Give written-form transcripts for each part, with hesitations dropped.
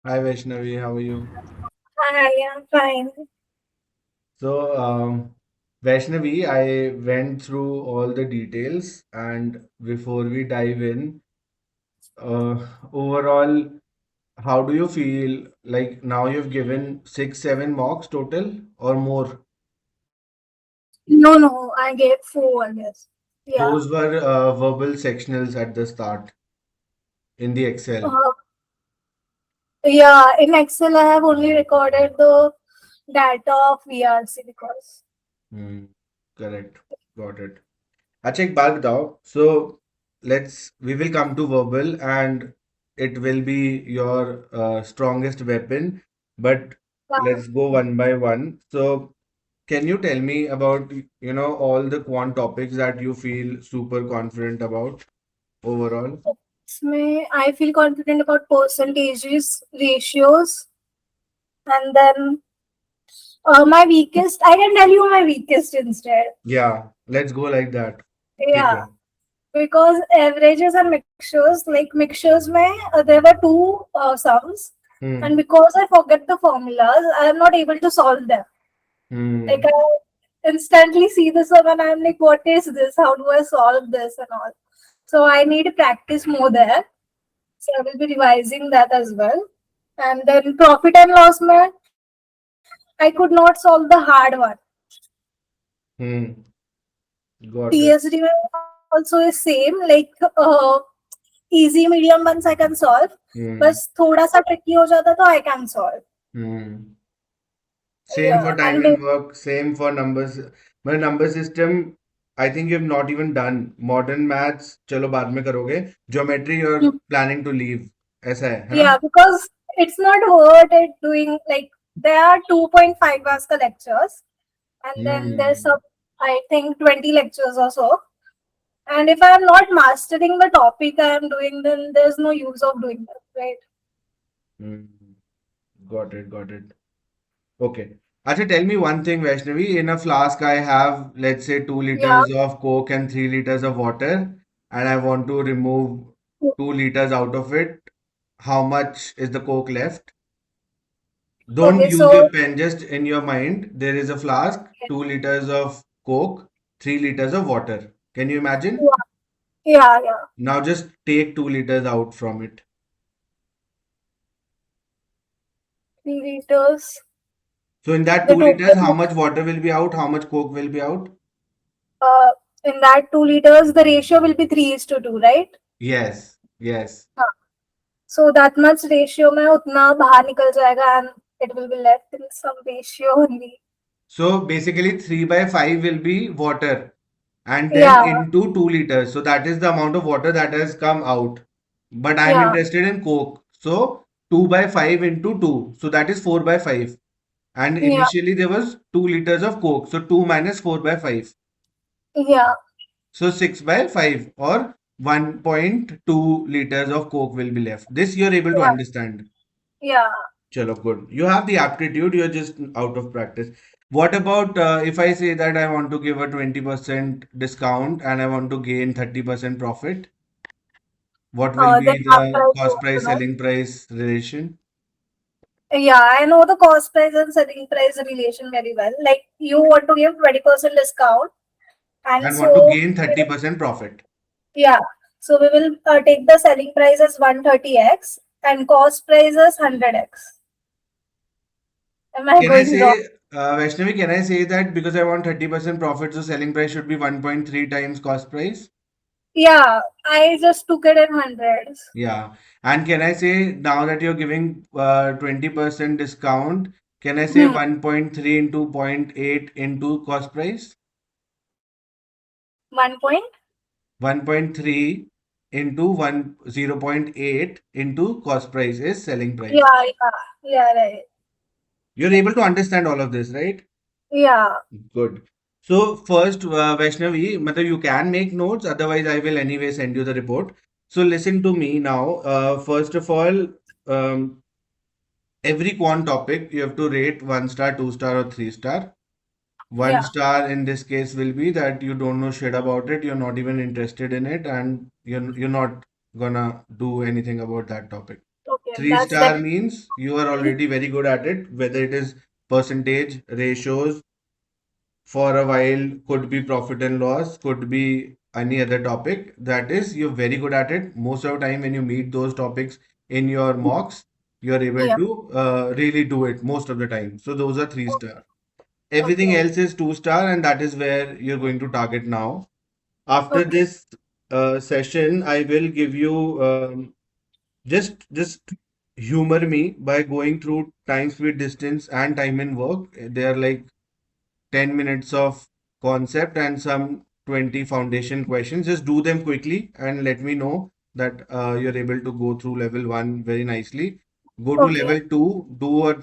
Hi Vaishnavi, how are you? Hi, I'm fine. So, Vaishnavi, I went through all the details, and before we dive in, overall, how do you feel? Like now you've given 6, 7 mocks total or more? No, I gave four, I guess. Yeah. Those were verbal sectionals at the start in the Excel. Uh, yeah, in Excel, I have only recorded the data of VARC because. Hmm, correct. Got it. अच्छा एक बात बताओ. So we will come to verbal and it will be your strongest weapon, but Uh, let's go one by one. So can you tell me about all the quant topics that you feel super confident about overall? I feel confident about percentages, ratios, and then my weakest. I can tell you my weakest instead. Yeah, let's go like that. ठीक Yeah, है. because averages and mixtures, like mixtures, there were two sums, and Hmm. because I forget the formulas, I am not able to solve them. Like Hmm. I instantly see this one and I'm like, what is this? How do I solve this and all? So I need to practice more there. So I will be revising that as well. And then profit and loss man, I could not solve the hard one. Hmm. Got it. TSD mein also is same, like easy medium ones I can solve. Hmm. बस थोड़ा सा tricky हो जाता तो I can solve. Hmm. Same Yeah, for time and work, same for numbers. My number system, I think you've not even done. Modern maths, चलो बाद में करोगे. Geometry, you're planning to leave. ऐसा है ना? yeah, because it's not worth it doing like there are 2.5 hours ka lectures and then there's Hmm. some I think 20 lectures or so. And if I'm not mastering the topic I am doing, then there's no use of doing that, right? Hmm. Got it, got it. Okay. Actually, tell me one thing, Vaishnavi. In a flask, I have, let's say, 2 Yeah. liters of Coke and 3 liters of water, and I want to remove 2 liters out of it. How much is the Coke left? Don't Okay, use so your pen, just in your mind. There is a flask, 2 liters of Coke, 3 liters of water. Can you imagine? yeah, yeah. Now just take 2 liters out from it. 3 liters. So in that The 2 liters, how total much water will be out? How much Coke will be out? uh in that 2 liters the ratio will be 3:2, right? Yes, yes. हाँ. So that much ratio में उतना बाहर निकल जाएगा and it will be left in some ratio only. So basically 3 by 5 will be water and then Yeah, into 2 liters. So that is the amount of water that has come out. But I am yeah, interested in Coke. So 2 by 5 into 2. So that is 4 by 5. And yeah, initially there was 2 liters of Coke. So 2 minus 4 by 5. yeah, So 6 by 5 or 1.2 liters of Coke will be left. This you are able to yeah, understand. yeah. Chalo, good. You have the aptitude, you're just out of practice. What about if I say that I want to give a 20% discount and I want to gain 30% profit? What will Then be after the I cost want to price know. selling price relation? Yeah, I know the cost price and selling price relation very well. Like you want to give 20% discount, and And want to so gain 30% profit. yeah, so we will take the selling price as 130x and cost price as 100x. Am I Can I going wrong? say, Vaishnavi, can I say that because I want 30% profit, so selling price should be 1.3 times cost price? Yeah, I just took it in hundreds. Yeah. And can I say now that you're giving 20% discount, can I say Hmm. 1.3 into zero point 0.8 into cost price? 1 point? 1.3 into 0.8 into cost price is selling price. Yeah, yeah, right. You're able to understand all of this, right? Yeah. Good. So first, Vaishnavi, matlab you can make notes, otherwise I will anyway send you the report. So listen to me now. First of all, um, every quant topic you have to rate 1 star, 2 star, or 3 star. One Yeah. star in this case will be that you don't know shit about it, you're not even interested in it, and you're not gonna do anything about that topic. Okay, Three that's star definitely. means you are already very good at it, whether it is percentage, ratios, for a while, could be profit and loss, could be any other topic. That is, you're very good at it. Most of the time, when you meet those topics in your mocks, you're able Yeah. to really do it most of the time. So those are three star. Everything Okay. else is two star, and that is where you're going to target now. After Okay. this session, I will give you just humor me by going through time, speed, distance, and time and work. They are like 10 minutes of concept and some 20 foundation questions. Just do them quickly and let me know that you're able to go through level one very nicely. Go to Okay. level two, do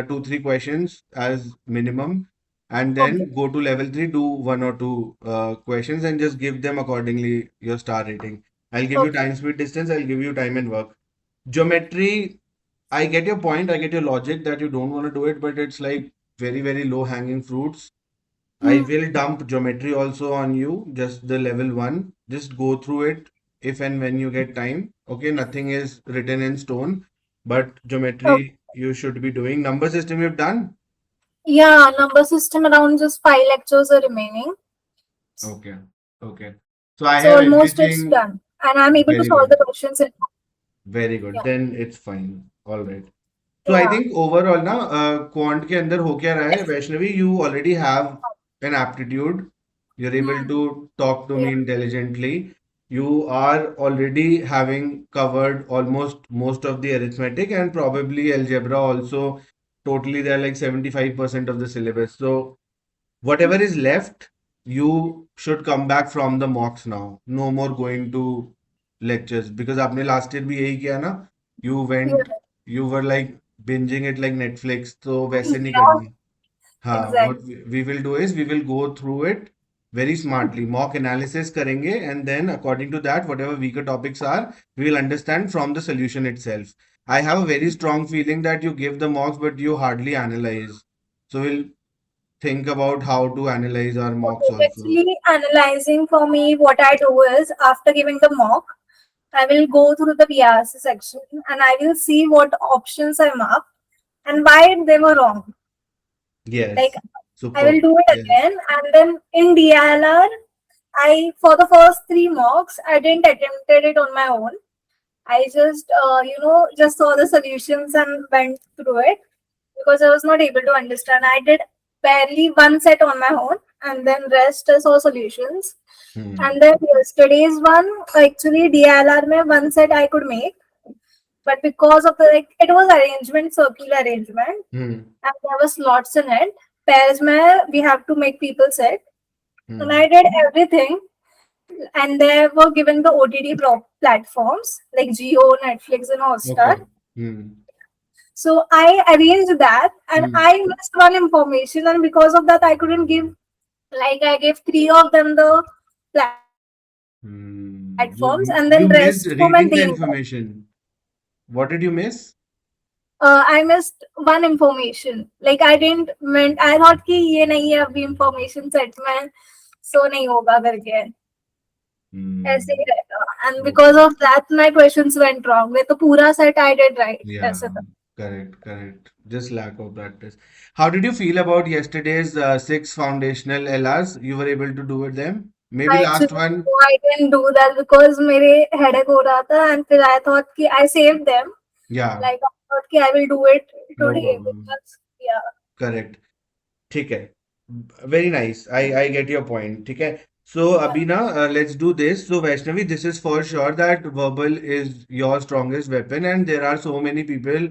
two, three questions as minimum, and Okay. then go to level three, do one or two questions and just give them accordingly your star rating. I'll give you Okay. time, speed, distance, I'll give you time and work. Geometry, I get your point, I get your logic that you don't want to do it, but it's like very, very low hanging fruits. I Hmm. will dump geometry also on you, just the level one. Just go through it if and when you get time. Okay, nothing is written in stone, but Okay. geometry you should be doing. Number system you've done? Yeah, number system around just 5 lectures are remaining. Okay, okay. So I So have almost it's everything done. And I'm able to very solve good. the questions in. Very good. Yeah. Then it's fine. All right. So I Yeah. think overall ना quant के अंदर हो क्या रहा है Vaishnavi, you already have an aptitude, you're able Hmm. to talk to Yeah. me intelligently, you are already having covered almost most of the arithmetic and probably algebra also. Totally they're like 75% of the syllabus. So whatever is left, you should come back from the mocks now. No more going to lectures because आपने last year भी यही किया ना. You Yeah. went, you were like binging it like Netflix. तो वैसे नहीं Yeah. करना. हाँ, Exactly. what we will do is we will go through it very smartly. Mock analysis करेंगे and then according to that, whatever weaker topics are, we will understand from the solution itself. I have a very strong feeling that you give the mocks, but you hardly analyze. So we'll think about how to analyze our mocks Okay. also. Actually, analyzing for me, what I do is after giving the mock, I will go through the VARC section and I will see what options I marked and why they were wrong. Like Yes, I will superb. do it Yes. again, and then in DLR, I for the first 3 mocks, I didn't attempted it on my own. I just just saw the solutions and went through it because I was not able to understand. I did barely one set on my own, and then rest I saw solutions. Hmm. And then yesterday's one, actually DLR में one set I could make, but because of the it was arrangement, circular arrangement, Hmm. and there was slots in it. Pairs में we have to make people sit, and Hmm. I did everything. And they were given the OTT platforms like Geo, Netflix, and Hotstar. Okay. Hmm. So I arranged that, and Hmm. I missed one information, and because of that, I couldn't give. Like I gave 3 of them the platforms, and then rest for Hmm. maintaining You that. missed reading the information. What did you miss? I missed one information. Like I didn't meant I thought कि ये नहीं है अभी information set में, so नहीं होगा करके ऐसे Hmm. ही रहेगा. And because Okay. of that, my questions went wrong. मैं तो पूरा set I did right. Yeah, ऐसे था. correct, correct. Just lack of practice. How did you feel about yesterday's six foundational LRs? You were able to do with them? Maybe Actually, last one? no, I didn't do that because मेरे headache हो रहा था, and फिर I thought कि I saved them. Yeah, Like I thought कि I will do it no today problem. because yeah. Correct. ठीक है. Very nice. I get your point. ठीक है. So Yeah. अभी ना let's do this. So Vaishnavi, this is for sure that verbal is your strongest weapon, and there are so many people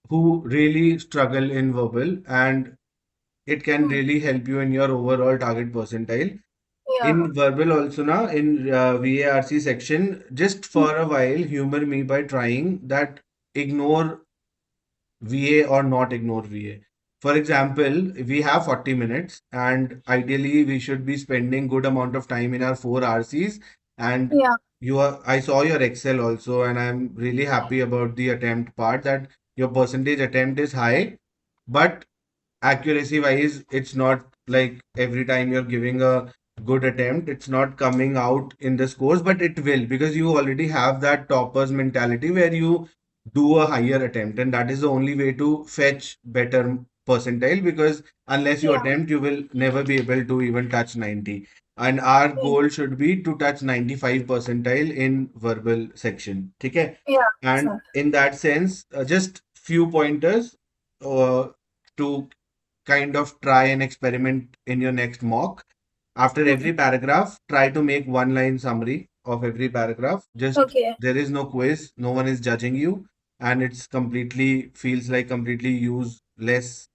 who really struggle in verbal, and it can Hmm. really help you in your overall target percentile. In Yeah. verbal also na, in VARC section, just Hmm. for a while, humor me by trying that ignore VA or not ignore VA. For example, we have 40 minutes and ideally we should be spending good amount of time in our 4 RCs, and Yeah. I saw your Excel also and I'm really happy about the attempt part that your percentage attempt is high, but accuracy wise, it's not like every time you're giving a good attempt, it's not coming out in the scores, but it will because you already have that toppers mentality where you do a higher attempt, and that is the only way to fetch better percentile, because unless you Yeah. attempt you will never be able to even touch 90, and our Hmm. goal should be to touch 95 percentile in verbal section. Okay, Yeah, and sir. in that sense, just few pointers to kind of try and experiment in your next mock. After Hmm. every paragraph, try to make one line summary of every paragraph. Just Okay. there is no quiz, no one is judging you, and it's completely feels like completely useless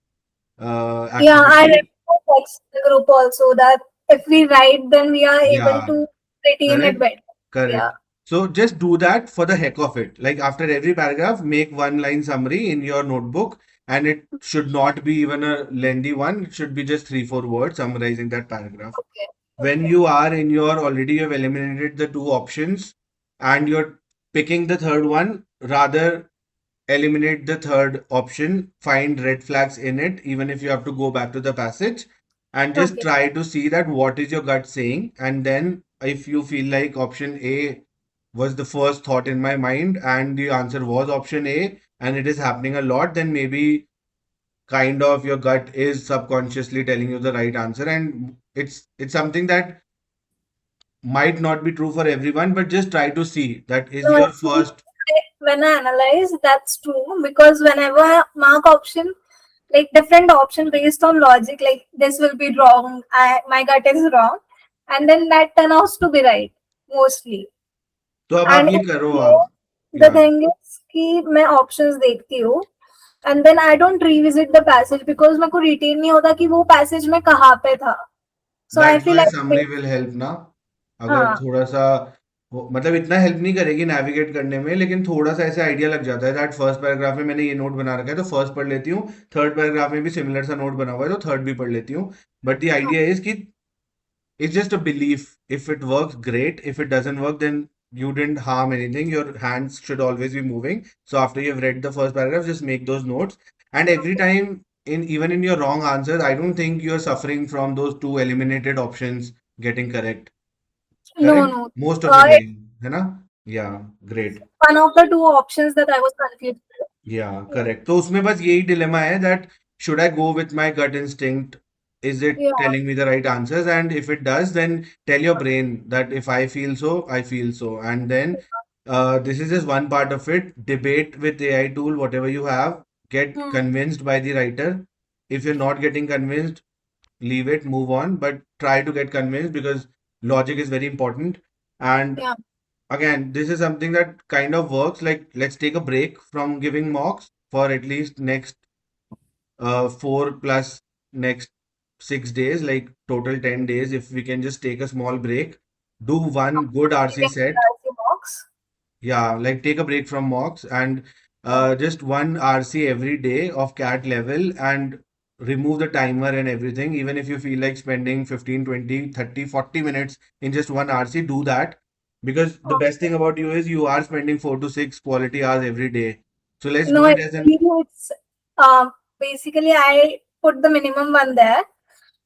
Yeah, I read activity. the text in the group also that if we write, then we are able Yeah, to retain it correct, better. Yeah. correct. So just do that for the heck of it. Like after every paragraph, make one line summary in your notebook, and it should not be even a lengthy one. It should be just three, four words summarizing that paragraph. Okay. When Okay. you are in your already you have eliminated the two options and you're picking the third one, rather eliminate the third option, find red flags in it, even if you have to go back to the passage, and just Okay. try to see that what is your gut saying. And then if you feel like option A was the first thought in my mind and the answer was option A and it is happening a lot, then maybe kind of your gut is subconsciously telling you the right answer, and it's something that might not be true for everyone, but just try to see that is No, your actually, first. when I analyze, that's true because whenever I mark option, like different option based on logic, like this will be wrong, my gut is wrong, and then that turns out to be right mostly. तो अब आप And ये करो आप the या thing is कि मैं options देखती हूँ and then I don't revisit the passage because मेरे को retain नहीं होता कि वो passage में कहाँ पे था. So I that's feel why like summary will help ना, अगर हाँ थोड़ा सा मतलब इतना हेल्प नहीं करेगी नेविगेट करने में, लेकिन थोड़ा सा ऐसे आइडिया लग जाता है दैट फर्स्ट पैराग्राफ में मैंने ये नोट बना रखा है तो फर्स्ट पढ़ लेती हूँ, थर्ड पैराग्राफ में भी सिमिलर सा नोट बना हुआ है तो थर्ड भी पढ़ लेती हूँ. बट द आइडिया इज कि it's just a belief. If it works, great. If it doesn't work, then you didn't harm anything. Your hands should always be moving. So after you've read the first paragraph, just make those notes. And every time, in even in your wrong answers, I don't think you're suffering from those two eliminated options getting correct. no Correct? no Most of the it's time. है ना? Yeah, great. one of the two options that I was confused with. या correct. तो उसमें बस यही dilemma है that should I go with my gut instinct, is it Yeah, telling me the right answers, and if it does then tell your brain that if I feel so I feel so, and then this is just one part of it. Debate with AI tool whatever you have, get yeah. convinced by the writer. If you're not getting convinced, leave it, move on, but try to get convinced because logic is very important. And Yeah. again, this is something that kind of works. Like, let's take a break from giving mocks for at least next 4 plus next 6 days, like total 10 days. If we can just take a small break, do one good RC Giving set. the box. Yeah, like take a break from mocks and Yeah. just one RC every day of cat level, and remove the timer and everything. Even if you feel like spending 15, 20, 30, 40 minutes in just one RC, do that. Because the best thing Okay. about you is you are spending 4 to 6 quality hours every day. So let's No, do it as an actually, it's basically I put the minimum one there,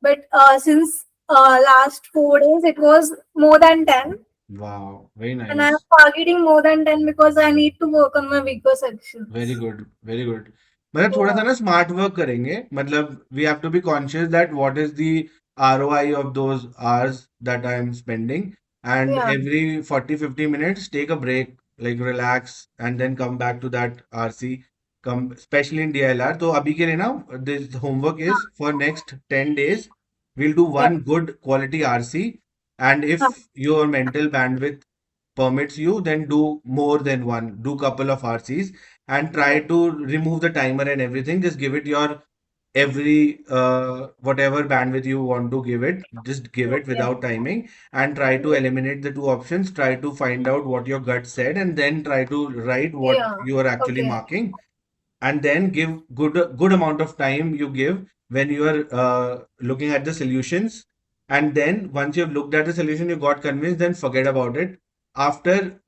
but since last 4 days it was more than 10, wow, very and I'm nice. targeting more than 10 because I need to work on my weaker very sections. Good, very good. मतलब थोड़ा सा Yeah, ना smart work करेंगे, मतलब we have to be conscious that what is the ROI of those hours that I am spending, and yeah, every 40-50 minutes take a break, like relax and then come back to that RC. Come especially in DLR. तो अभी के लिए ना this homework is for next 10 days we'll do yeah, one good quality RC, and yeah, if your mental bandwidth permits you, then do more than one, do couple of RCs and try yeah, to remove the timer and everything. Just give it your every whatever bandwidth you want to give it, just give it okay, without timing, and try to eliminate the two options. Try to find out what your gut said and then try to write what yeah, you are actually okay, marking, and then give good amount of time you give when you are looking at the solutions. And then once you have looked at the solution, you got convinced, then forget about it. After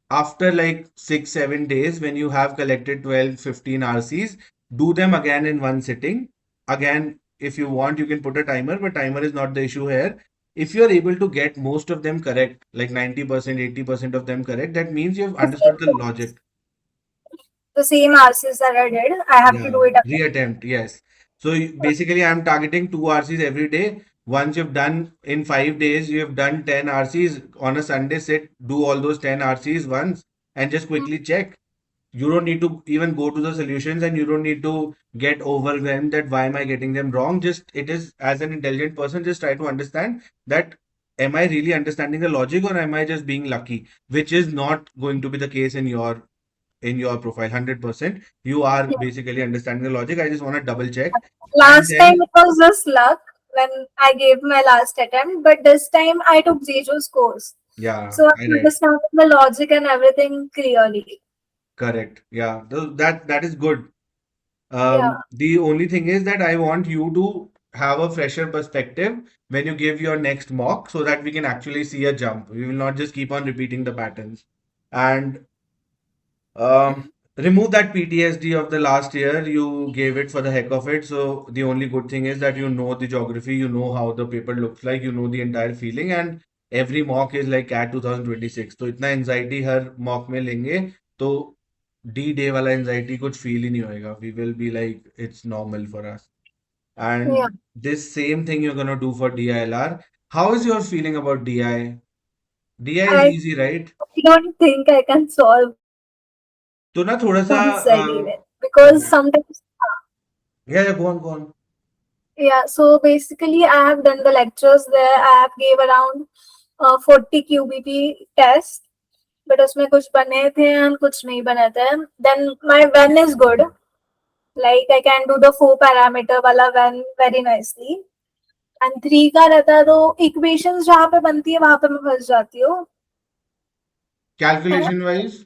after like 6-7 days, when you have collected 12-15 RCs, do them again in one sitting. Again, if you want, you can put a timer, but timer is not the issue here. If you are able to get most of them correct, like 90%, 80% of them correct, that means you have understood the 15 minutes. logic. The same RCs that I did, I have to Yeah, do it again. reattempt, yes. So basically, I'm targeting two RCs every day. Once you've done in 5 days, you have done 10 RCs on a Sunday, sit, do all those 10 RCs once and just Mm. quickly check. You don't need to even go to the solutions and you don't need to get overwhelmed that why am I getting them wrong. Just it is as an intelligent person, just try to understand that am I really understanding the logic or am I just being lucky, which is not going to be the case in your profile 100%. You are Yeah. basically understanding the logic. I just want to double check. And Last time then it was just luck when I gave my last attempt, but this time I took zero scores. yeah, So I I'm read. understanding the logic and everything clearly. Correct. Yeah, that is good. Yeah, The only thing is that I want you to have a fresher perspective when you give your next mock so that we can actually see a jump. We will not just keep on repeating the patterns. And remove that PTSD of the last year. You gave it for the heck of it. So the only good thing is that you know the geography, you know how the paper looks like, you know the entire feeling, and every mock is like CAT 2026. तो इतना anxiety हर mock में लेंगे तो D day वाला anxiety कुछ feel ही नहीं होएगा. We will be like it's normal for us. yeah. And this same thing you're gonna do for DILR. How is your feeling about DI? DI is I easy, right? don't think I can solve तो ना थोड़ा सा one side even because sometimes, yeah, go on. yeah. So basically, I have done the lectures there. I have gave around 40 QBP test, but उसमें कुछ बने थे and कुछ नहीं बने थे. Then my when is good. Like I can do the 4 parameter वाला when very nicely. And 3 का रहता है तो equations जहाँ पे बनती है वहां पे मैं फंस जाती हूँ, है ना. Calculation wise,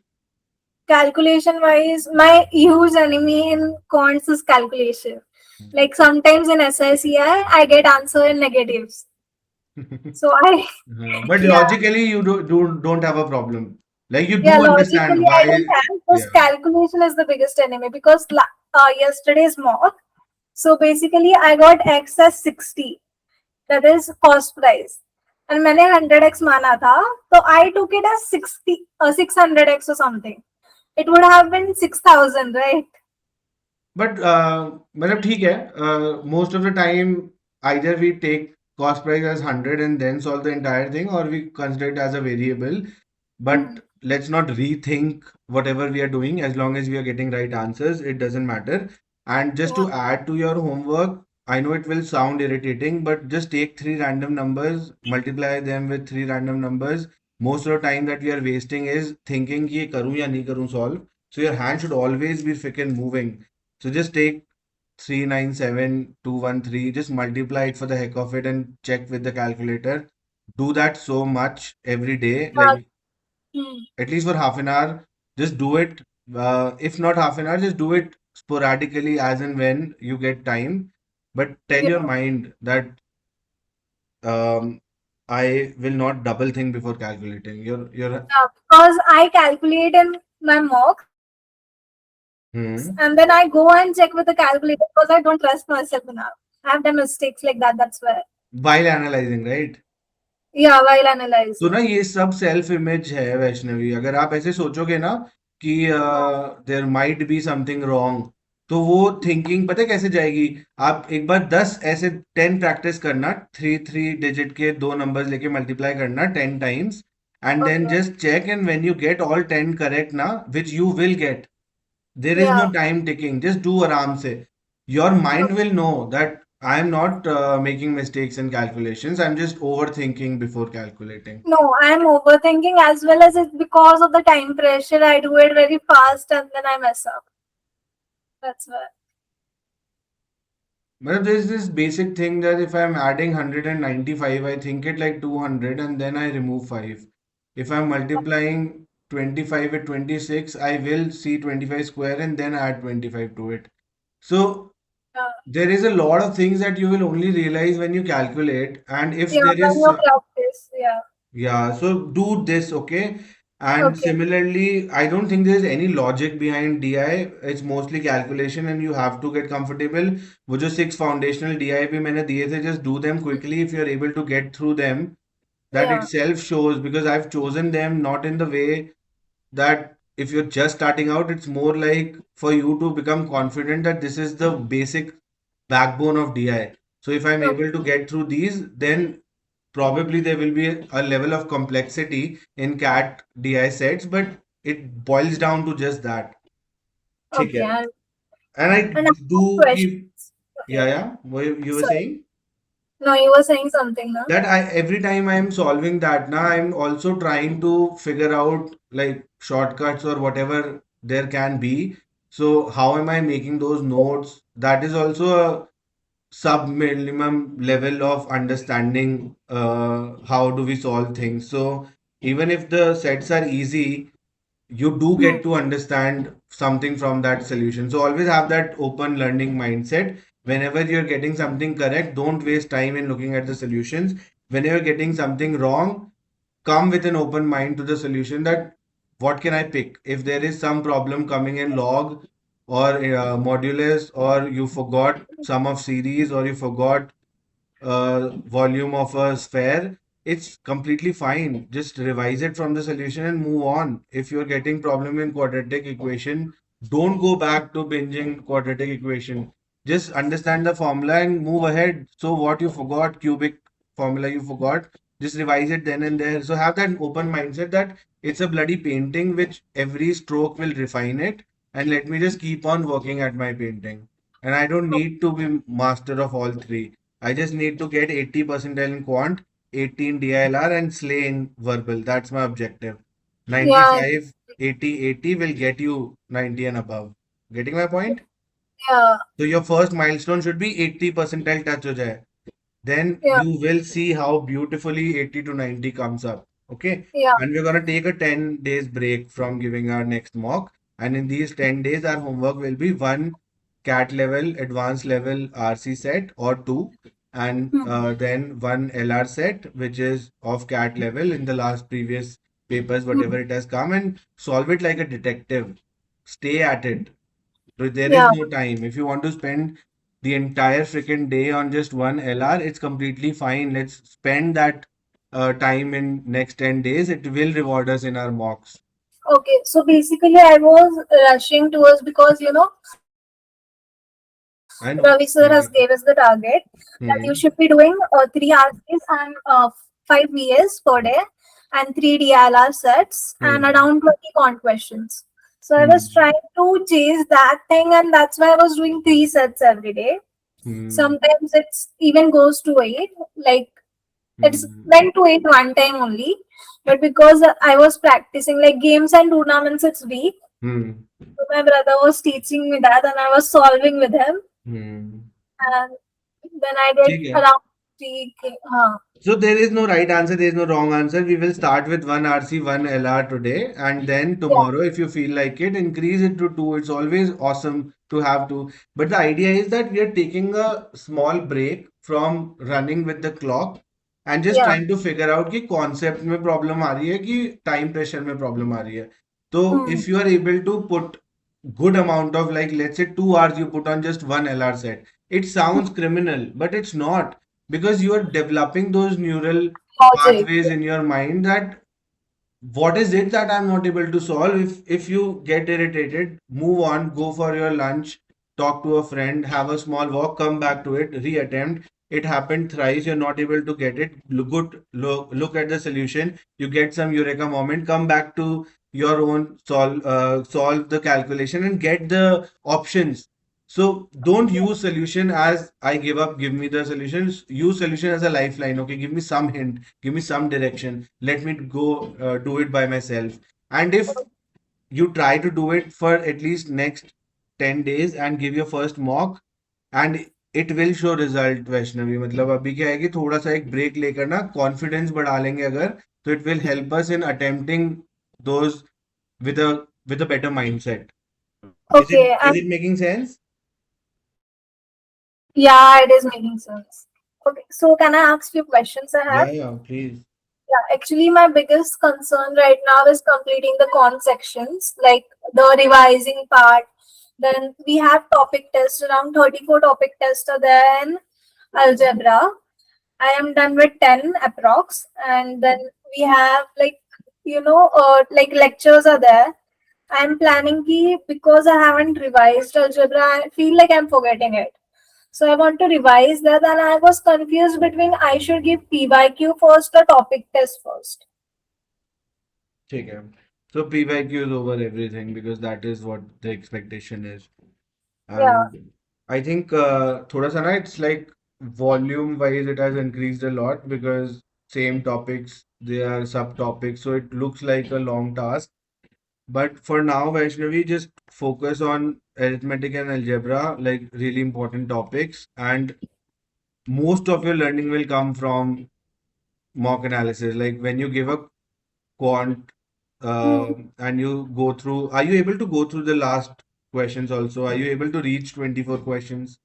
Calculation wise, my huge enemy in quants is calculation. Like sometimes in SICI, I get answer in negatives. So I, but yeah, logically you don't have a problem. Like you yeah, do understand logically I why. don't have. This Yeah. calculation is the biggest enemy because yesterday's mock. So basically, I got X as 60. That is cost price. And मैंने 100x माना था, so I took it as 600x or something. It would have been 6,000, right? But मतलब ठीक है. Most of the time, either we take cost price as 100 and then solve the entire thing, or we consider it as a variable. But Hmm. let's not rethink whatever we are doing. As long as we are getting right answers, it doesn't matter. And just Yeah, to add to your homework, I know it will sound irritating, but just take three random numbers, multiply them with three random numbers. Most of the time that we are wasting is thinking कि ये करूँ या नहीं करूँ solve. So your hand should always be freaking moving. So just take 397213, just multiply it for the heck of it and check with the calculator. Do that so much every day, yeah. like Hmm. at least for half an hour. Just do it. If not half an hour, just do it sporadically as and when you get time. But tell Yeah, your mind that I will not double think before calculating. Your yeah. Because I calculate in my mocks and hmm, then I go and check with the calculator because I don't trust myself enough. I have done mistakes like that. That's why. while analyzing, right? Yeah, while तो ना analyzing. ये सब self image है वैष्णवी. अगर आप ऐसे सोचोगे ना कि Yeah, there might be something wrong तो वो थिंकिंग पता है कैसे जाएगी. आप एक बार 10 ऐसे 10 प्रैक्टिस करना, थ्री थ्री डिजिट के दो नंबर्स लेके मल्टीप्लाई करना 10 times and then okay. Just check and when you get all 10 correct ना which you will get. There is no Yeah. time ticking. Just do आराम से. Your mind will know that I am not making mistakes in calculations. I'm just overthinking before calculating. No, I'm overthinking as well as it's because of the time pressure. I do it very fast and then I mess up. That's why. But there's this basic thing that if I'm adding 195, I think it like 200 and then I remove 5. If I'm multiplying 25 with 26, I will see 25 square and then add 25 to it. So Yeah. there is a lot of things that you will only realize when you calculate. And if Yeah, there when is you practice. Yeah. yeah, so do this, okay? And Okay. similarly, I don't think there's any logic behind DI. It's mostly calculation and you have to get comfortable. वो जो 6 foundational DI भी मैंने दिए थे, just do them quickly if you're able to get through them. That Yeah. itself shows because I've chosen them not in the way that if you're just starting out, it's more like for you to become confident that this is the basic backbone of DI. So if I'm able to get through these, then probably there will be a level of complexity in CAT DI sets, but it boils down to just that. ठीक Okay. है. And I And I have do keep, questions. yeah, Okay. yeah. What you were Sorry. saying? No, you were saying something now. That I every time I'm solving that now, I'm also trying to figure out like shortcuts or whatever there can be. So how am I making those notes? That is also a sub minimum level of understanding how do we solve things. So even if the sets are easy, you do Hmm. get to understand something from that solution. So always have that open learning mindset. Whenever you're getting something correct, don't waste time in looking at the solutions. Whenever you're getting something wrong, come with an open mind to the solution that what can I pick? If there is some problem coming in log or modulus, or you forgot sum of series, or you forgot volume of a sphere, it's completely fine. Just revise it from the solution and move on. If you're getting problem in quadratic equation, don't go back to binging quadratic equation. Just understand the formula and move ahead. So what you forgot, cubic formula you forgot, just revise it then and there. So have that open mindset that it's a bloody painting which every stroke will refine it, and let me just keep on working at my painting. And I don't need to be master of all three. I just need to get 80 percentile in quant, 18 DILR, and slay in verbal. That's my objective. Yeah. 95, 80, 80 will get you 90 and above. Getting my point? Yeah. So your first milestone should be 80 percentile touch ho jaye. Then Yeah. you will see how beautifully 80 to 90 comes up. Okay. Yeah. And we're going to take a 10 days break from giving our next mock. And in these 10 days, our homework will be one CAT level, advanced level RC set or two, and Hmm. then one LR set, which is of CAT level in the last previous papers, Hmm. whatever it has come, and solve it like a detective. Stay at it. So there is Yeah. no time. If you want to spend the entire freaking day on just one LR, it's completely fine. Let's spend that time in next 10 days. It will reward us in our mocks. Okay. So basically, I was rushing towards because Ravi sir has gave us the target that you should Hmm. be doing three Hmm. RCs and 5 VS per day and 3 DLR sets and around Hmm. 20 con questions. So I was trying Hmm. to chase that thing, and that's why I was doing 3 sets every day. Hmm. Sometimes it's even goes to 8. Like it's Hmm. went to 8 one time only. But because I was practicing like games and tournaments, it's weak. Hmm. So my brother was teaching me that, and I was solving with him. Hmm. And then I did ठीक है. around 3. So there is no right answer, there is no wrong answer. We will start with one RC, one LR today, and then Yeah, tomorrow, if you feel like it, increase it to two. It's always awesome to have two. But the idea is that we are taking a small break from running with the clock and just yeah. trying to figure out कि concept में problem आ रही है कि time pressure में problem आ रही है. So Hmm. if you are able to put good amount of, like, let's say 2 hours you put on just one LR set, it sounds criminal, but it's not, because you are developing those neural Logic. pathways in your mind that what is it that I'm not able to solve. If you get irritated, move on, go for your lunch, talk to a friend, have a small walk, come back to it, reattempt. It happened thrice, you're not able to get it. Look at the solution, you get some eureka moment, come back to your own solve the calculation and get the options. So don't use solution as I give up, give me the solutions. Use solution as a lifeline. Okay, give me some hint, give me some direction, let me go do it by myself. And if you try to do it for at least next 10 days and give your first mock, and it will show result. Vaishnavi, मतलब अभी क्या है कि थोड़ा सा एक break लेकर ना कॉन्फिडेंस बढ़ा लेंगे अगर, तो it will help us in attempting those with a better mindset. is it Okay. is it making sense? Yeah, it is making sense. Okay. So can I ask few questions I have? Yeah, yeah, please. Yeah, actually, my biggest concern right now is completing the con sections, like the revising part. Then we have topic tests, around 34 topic tests are there in algebra. I am done with 10 approx. And then we have like, like lectures are there. I'm planning ki because I haven't revised algebra, I feel like I'm forgetting it. So I want to revise that, and I was confused between I should give PYQ first or topic test first. ठीक है. So PYQ is over everything because that is what the expectation is. Yeah. And I think thoda sa na, it's like volume wise it has increased a lot because same topics, they are subtopics, so it looks like a long task. But for now, Vaishnavi, just focus on arithmetic and algebra, like really important topics, and most of your learning will come from mock analysis. Like when you give a quant Hmm. and you go through, are you able to go through the last questions also? Are you able to reach 24 questions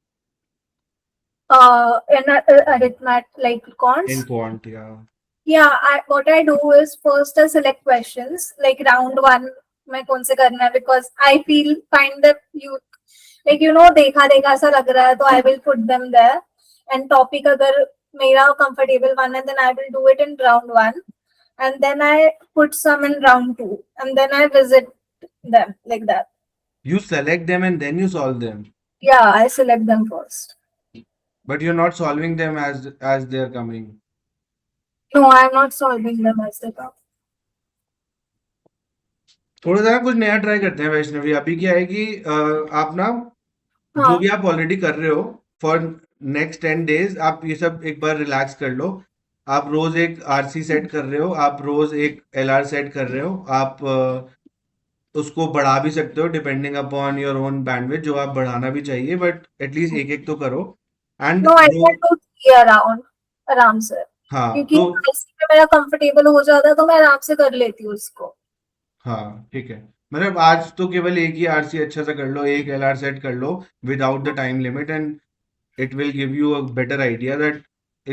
In arithmetic, like in cons. quant? Yeah. Yeah, what I do is first I select questions like round one मैं कौन से करना है because I feel find that you like देखा देखा सा लग रहा है तो I will put them there and topic अगर मेरा comfortable one है then I will do it in round one and then I put some in round two and then I visit them like that. You select them and then you solve them, Yeah, I select them first. but you're not solving them as they're coming. No, I'm not solving them as they come. थोड़ा सा कुछ नया try करते हैं वैष्णवी. अभी क्या है कि आप ना जो हाँ. भी आप ऑलरेडी कर रहे हो फॉर नेक्स्ट 10 days आप ये सब एक बार रिलैक्स कर लो. आप रोज एक आरसी सेट कर रहे हो, आप रोज एक एलआर सेट कर रहे हो, आप उसको बढ़ा भी सकते हो depending upon your own bandwidth, जो आप बढ़ाना भी चाहिए, बट एटलीस्ट एक एक तो करो. एंड नो, आई जो कैन डू 3 अराउंड आराम से हाँ क्योंकि तो आईसी में मेरा कंफर्टेबल हो जाता है तो मैं आराम से कर लेती हूँ उसको. हाँ ठीक है. मतलब आज तो केवल एक ही आरसी अच्छा सा कर लो, एक एलआर सेट कर लो without the time limit, and it will give you a better idea that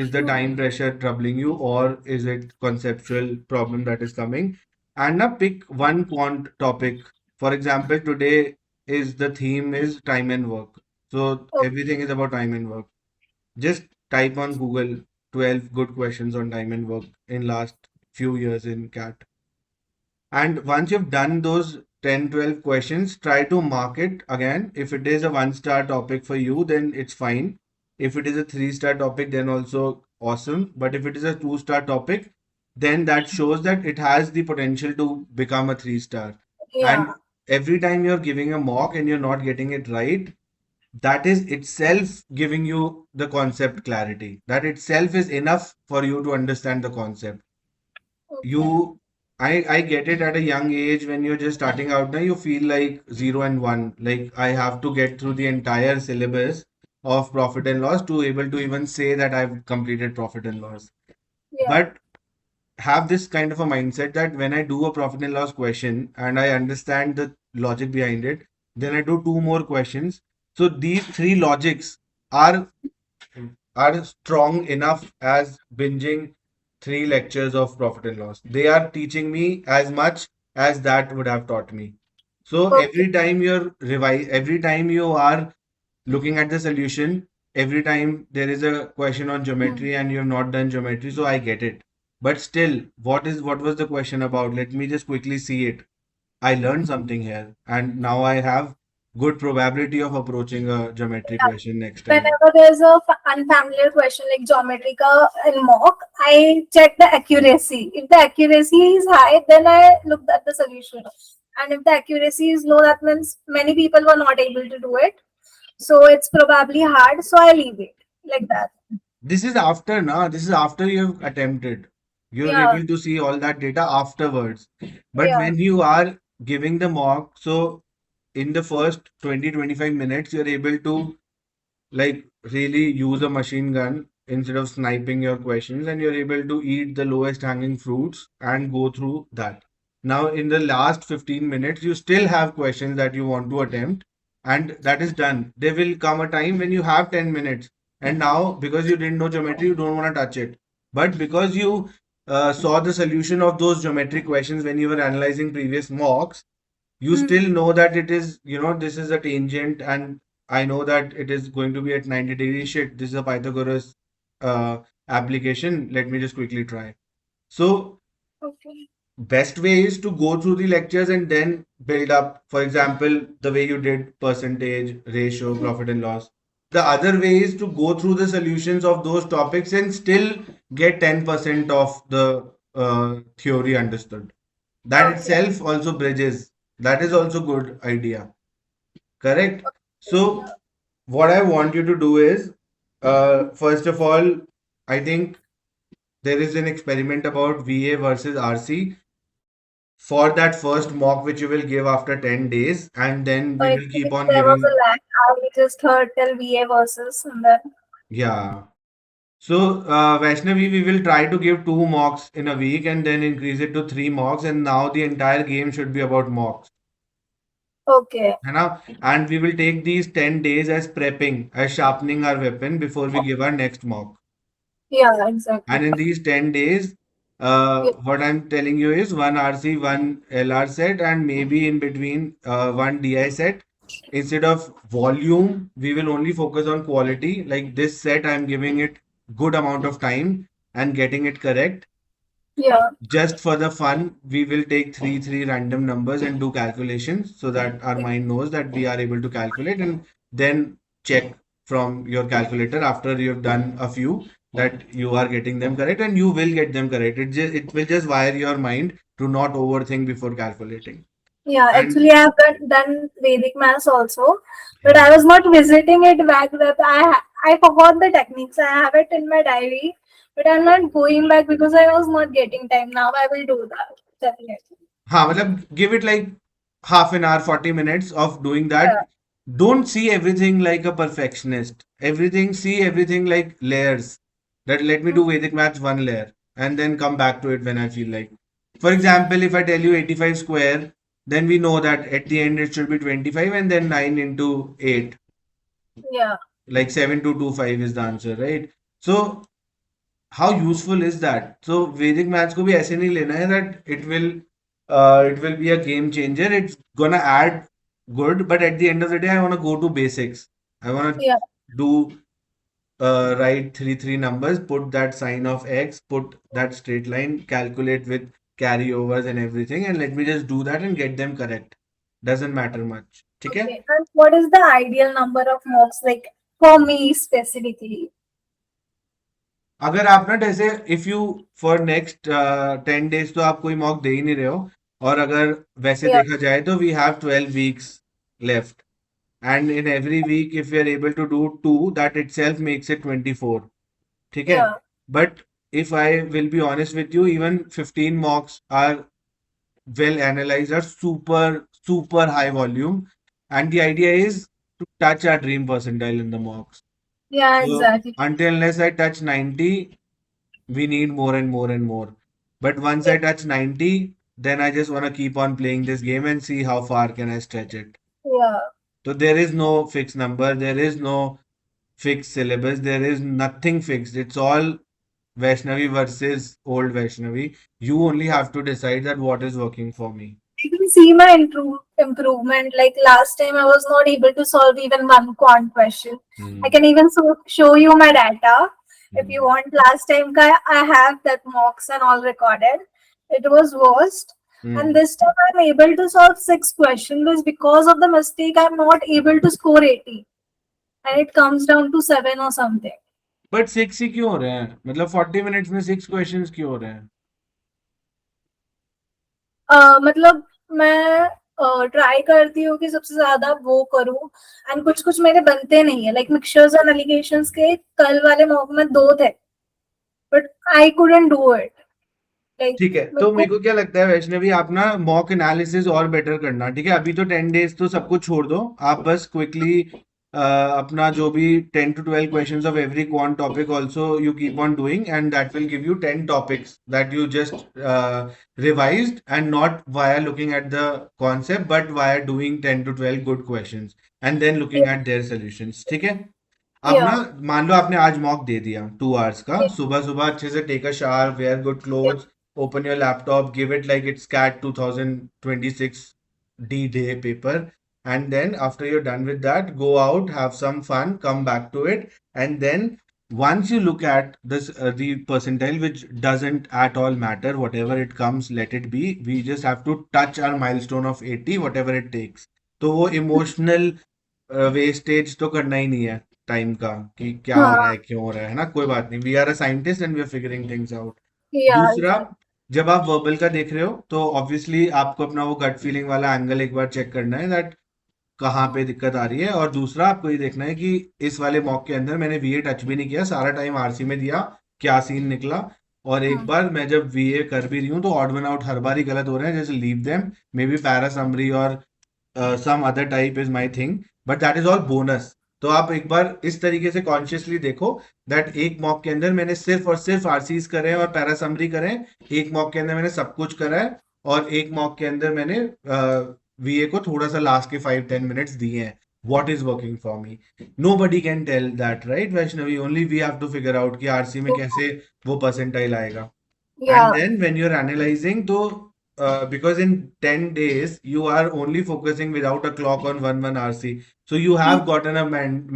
is the time pressure troubling you or is it conceptual problem that is coming. And now pick one quant topic. For example, today is the theme is time and work, so everything is about time and work. Just type on Google 12 good questions on time and work in last few years in cat. And once you've done those 10, 12 questions, try to mark it again. If it is a one-star topic for you, then it's fine. If it is a three-star topic, then also awesome. But if it is a two-star topic, then that shows that it has the potential to become a three-star. Yeah. And every time you're giving a mock and you're not getting it right, that is itself giving you the concept clarity. That itself is enough for you to understand the concept. Okay. You I get it. At a young age when you're just starting out now, you feel like zero and one, like I have to get through the entire syllabus of profit and loss to able to even say that I've completed profit and loss. Yeah. But have this kind of a mindset that when I do a profit and loss question and I understand the logic behind it, then I do two more questions. So these three logics are are strong enough as binging three lectures of profit and loss. They are teaching me as much as that would have taught me. So Okay. every time you are looking at the solution, every time there is a question on geometry and you have not done geometry, so I get it. But still, what was the question about? Let me just quickly see it. I learned something here, and now I have good probability of approaching a geometry Yeah. question next time. Whenever there's a unfamiliar question like geometry ka in mock, I check the accuracy. If the accuracy is high, then I look at the solution. And if the accuracy is low, that means many people were not able to do it. So it's probably hard. So I leave it like that. This is after, na? This is after you've attempted. You're Yeah. able to see all that data afterwards. But Yeah. when you are giving the mock, so in the first 20-25 minutes, you're able to like really use a machine gun instead of sniping your questions, and you're able to eat the lowest hanging fruits and go through that. Now, in the last 15 minutes, you still have questions that you want to attempt, and that is done. There will come a time when you have 10 minutes, and now because you didn't know geometry, you don't want to touch it. But because you saw the solution of those geometric questions when you were analyzing previous mocks, you Hmm. still know that it is, this is a tangent, and I know that it is going to be at 90 degrees. Shit, this is a Pythagoras uh, application. Let me just quickly try. So Okay. best way is to go through the lectures and then build up, for example, the way you did percentage, ratio, profit and loss. The other way is to go through the solutions of those topics and still get 10% of the theory understood. That Okay. itself also bridges. That is also good idea. Correct? So what I want you to do is, first of all, I think there is an experiment about VA versus RC for that first mock which you will give after 10 days, and then we will keep Actually, on there was a giving. lag. I just heard till VA versus and then Yeah. So, Vaishnavi, we will try to give two mocks in a week and then increase it to three mocks, and now the entire game should be about mocks. okay. है ना? And we will take these 10 days as prepping, as sharpening our weapon before we give our next mock. Yeah, exactly. And in these 10 days, Yeah, what I'm telling you is one RC, one LR set, and maybe in between one DI set. Instead of volume, we will only focus on quality. Like this set, I'm giving it good amount of time and getting it correct. yeah, Just for the fun, we will take three random numbers and do calculations so that our mind knows that we are able to calculate, and then check from your calculator after you've done a few that you are getting them correct, and you will get them correct. It will just wire your mind to not overthink before calculating. yeah. And Actually, I have done Vedic maths also, but I yeah. was not visiting it back then. I forgot the techniques. I have it in my diary, but I'm not going back because I was not getting time. Now I will do that definitely. हाँ मतलब give it like half an hour, 40 minutes of doing that. Yeah, Don't see everything like a perfectionist. See everything like layers. That let me mm, do Vedic maths one layer and then come back to it when I feel like. For example, if I tell you 85 square, then we know that at the end it should be 25 and then 9 into 8. yeah, Like 7225 is the answer, right? So how useful is that? So Vedic maths को भी ऐसे नहीं लेना है that it will be a game changer. It's gonna add good, but at the end of the day, I wanna go to basics. I wanna yeah. do write three numbers, put that sign of X, put that straight line, calculate with carryovers and everything, and let me just do that and get them correct. Doesn't matter much. ठीक है? Okay. And what is the ideal number of mocks like for me specifically? अगर आप ना जैसे if you for next 10 days तो आप कोई mock दे ही नहीं रहे हो और अगर वैसे Yeah, देखा जाए तो we have 12 weeks left and in every week if you are able to do two that itself makes it 24 ठीक है yeah, but if I will be honest with you, even 15 mocks are well analyzed, are super high volume, and the idea is to touch our dream percentile in the mocks. yeah, So exactly. until unless I touch 90, we need more and more and more. But once Yeah, I touch 90, then I just want to keep on playing this game and see how far can I stretch it. yeah. So there is no fixed number, there is no fixed syllabus, there is nothing fixed. It's all Vaishnavi versus old Vaishnavi. You only have to decide that what is working for me. I can see my improvement. Like last time, I was not able to solve even one quant question. I Hmm. can even show you my data if you Hmm. want. Last time, I have that mocks and all recorded. It was worst. And Hmm. this time, I'm able to solve six questions. But because of the mistake, I'm not able to score 80. And it comes down to seven or something. But six ही क्यों हो रहे हैं मतलब 40 minutes में six questions क्यों हो रहे हैं मतलब मैं ट्राई करती हूँ कि सबसे ज्यादा वो करूँ एंड कुछ कुछ मेरे बनते नहीं है लाइक मिक्सचर्स एंड एलिगेशंस के कल वाले मॉक में दो थे but I couldn't do it like ठीक है मेरे तो को मेरे को क्या लगता है वैष्णवी आप ना मॉक एनालिसिस और बेटर करना ठीक है अभी तो 10 डेज तो सब कुछ छोड़ दो आप बस क्विकली अपना जो भी 10 to 12 questions of every quant topic also you keep on doing and that will give you 10 topics that you just revised and not via looking at the concept but via doing 10 to 12 good questions and then looking at their solutions ठीक है अब या ना मान लो आपने आज mock दे दिया 2 hours का सुबह सुबह अच्छे से take a shower wear good clothes open your laptop, give it like it's CAT 2026 D-Day paper, and then after you're done with that, go out, have some fun, come back to it, and then once you look at this the percentile, which doesn't at all matter, whatever it comes, let it be. We just have to touch our milestone of 80, whatever it takes. तो वो emotional wastage तो करना ही नहीं है time का, कि क्या हो रहा हाँ, है क्यों हो रहा है ना, कोई बात नहीं, we are a scientist and we are figuring things out. yeah, दूसरा, exactly. जब आप वर्बल का देख रहे हो तो ऑब्वियसली आपको अपना वो गट फीलिंग वाला एंगल एक बार चेक करना है, दैट कहाँ पे दिक्कत आ रही है। और दूसरा आपको ये देखना है कि इस वाले मॉक के अंदर मैंने वीए टच भी नहीं किया, सारा टाइम आरसी में दिया, क्या सीन निकला। और एक Hmm. बार मैं जब वीए कर भी रही हूँ तो ऑड वन आउट हर बार ही गलत हो रहे हैं, जैसे leave them, may be para summary और some other type is my thing, but that is all bonus। तो आप एक बार इस तरीके से कॉन्शियसली देखो दैट एक मॉक के अंदर मैंने सिर्फ और सिर्फ आरसीज करे हैं और पैरा समरी करे हैं, एक मॉक के अंदर मैंने सब कुछ करा है, और एक मॉक के अंदर मैंने वीए को थोड़ा सा लास्ट के 5-10 मिनट्स दिए हैं। What is working for me? Nobody can tell that, right, Vaishnavi? Only we have to figure out कि आरसी में कैसे वो परसेंटाइल आएगा। And Yeah. then when you're analyzing, though, because in 10 days, you are only focusing without a clock on 1 RC. So you Hmm. have gotten a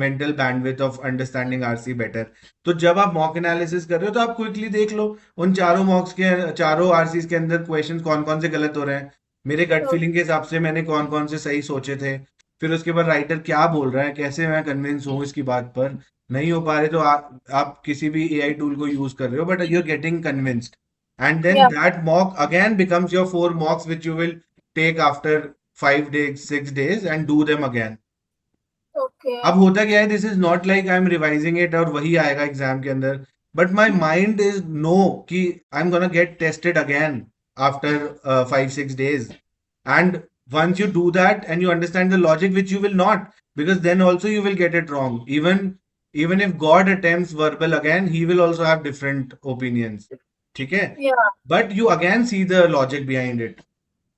mental bandwidth of understanding RC better. तो जब आप mock analysis कर रहे हो तो आप quickly देख लो उन चारों मॉक्स के, चारों आरसीज के अंदर क्वेश्चन कौन कौन से गलत हो रहे हैं, मेरे गट Okay. फीलिंग के हिसाब से मैंने कौन कौन से सही सोचे थे, फिर उसके बाद राइटर क्या बोल रहा है, कैसे मैं कन्विंस हूँ इसकी बात पर। नहीं हो पा रहे तो आप किसी भी एआई टूल को यूज कर रहे हो, but you're getting convinced, and then Yeah. that mock again becomes your 4 mocks which you will take after 5 days, 6 days and do them again। अब Okay. होता क्या है, this is not like I am revising it और वही आएगा exam के अंदर, but my Hmm. Mind is no कि I am gonna get tested again after 5-6 days। And once you do that and you understand the logic, which you will not, because then also you will get it wrong, even if God attempts verbal again, he will also have different opinions, ठीक है, Yeah. but you again see the logic behind it.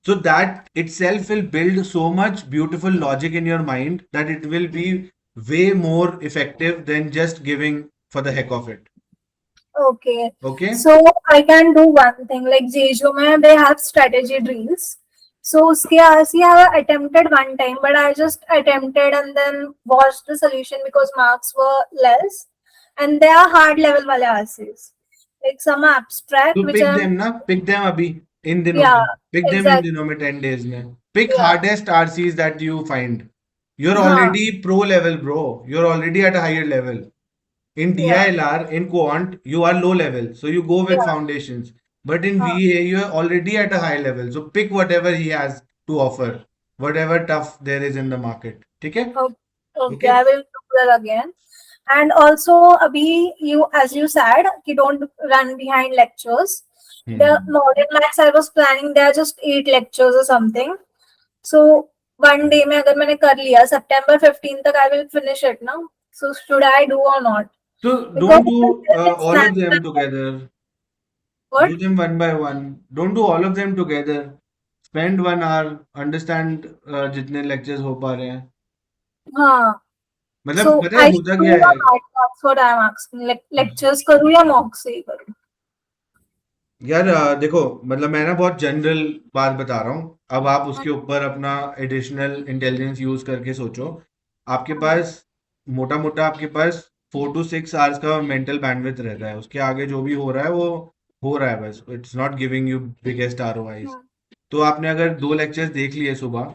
So that itself will build so much beautiful logic in your mind that it will be way more effective than just giving for the heck of it. Okay. Okay? So I can do one thing like Jeju mein they have strategy drills. So uske RC I have attempted one time, but I just attempted and then watched the solution because marks were less, and they are hard level wale RCs. Like some are abstract, तो which pick I'm them ना, pick them अभी, इन दिनों yeah में, pick them in exactly दिनों में 10 days में, pick yeah hardest RCs that you find. You're हाँ already pro level, bro. You're already at a higher level. In yeah DILR, in quant, you are low level, so you go with yeah foundations. But in हाँ VA, you are already at a high level. So pick whatever he has to offer, whatever tough there is in the market. Okay? okay, okay Okay? I will do that again. And also, Abhi, you as you said, you don't run behind lectures. The Hmm. modern maths I was planning, there are just 8 lectures or something. So one day में अगर मैंने कर लिया September 15 तक I will finish it now. So should I do or not? So Because don't do it's all of national. them together. What? Do them one by one. Don't do all of them together. Spend 1 hour, understand जितने lectures हो पा रहे हैं। हाँ. मतलब So पता है I होता should do क्या or है? not? That's what I'm asking. Like lectures करूँ या mock से ही करूँ? यार देखो, मतलब मैं ना बहुत जनरल बात बता रहा हूँ, अब आप उसके ऊपर अपना एडिशनल इंटेलिजेंस यूज करके सोचो। आपके पास मोटा मोटा आपके पास 4 to 6 hours का मेंटल बैंडविड्थ रहता है, उसके आगे जो भी हो रहा है वो हो रहा है, बस it's not giving you biggest ROIs. तो आपने अगर 2 लेक्चर्स देख लिए सुबह,